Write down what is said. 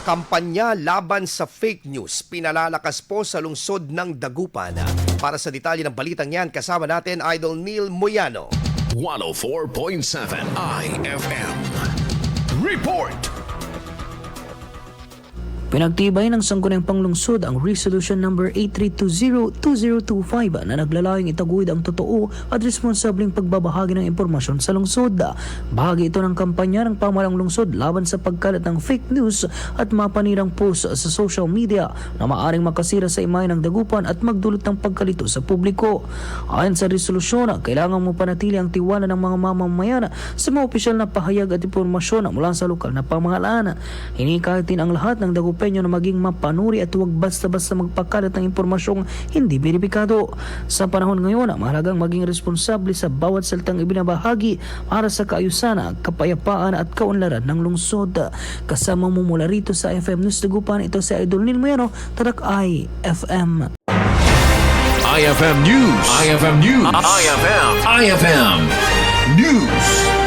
Kampanya laban sa fake news, pinalalakas po sa lungsod ng Dagupan. Para sa detalye ng balitang yan, kasama natin Idol Neil Moyano. 104.7 IFM. Report! Pinagtibay ng Sangguniang Panglungsod ang Resolution number 8320-2025 na naglalayong itaguyod ang totoo at responsableng pagbabahagi ng impormasyon sa lungsod. Bahagi ito ng kampanya ng pamahalang lungsod laban sa pagkalat ng fake news at mapanirang post sa social media na maaring makasira sa imahe ng Dagupan at magdulot ng pagkalito sa publiko. Ayon sa resolusyon, kailangan mo panatili ang tiwala ng mga mamamayan sa mga opisyal na pahayag at impormasyon mula sa lokal na pamahalaan. Hinikayatin ang lahat ng Dagupan na maging mapanuri at huwag basta-basta magpakalat ng impormasyong hindi beripikado. Sa panahon ngayon, mahalagang maging responsable sa bawat salitang ibinabahagi para sa kaayusan, kapayapaan at kaunlaran ng lungsod. Kasama mo mula rito sa FM News Dagupan, ito si Idol Neil Moyano, Tatak IFM. IFM News. IFM News. IFM News.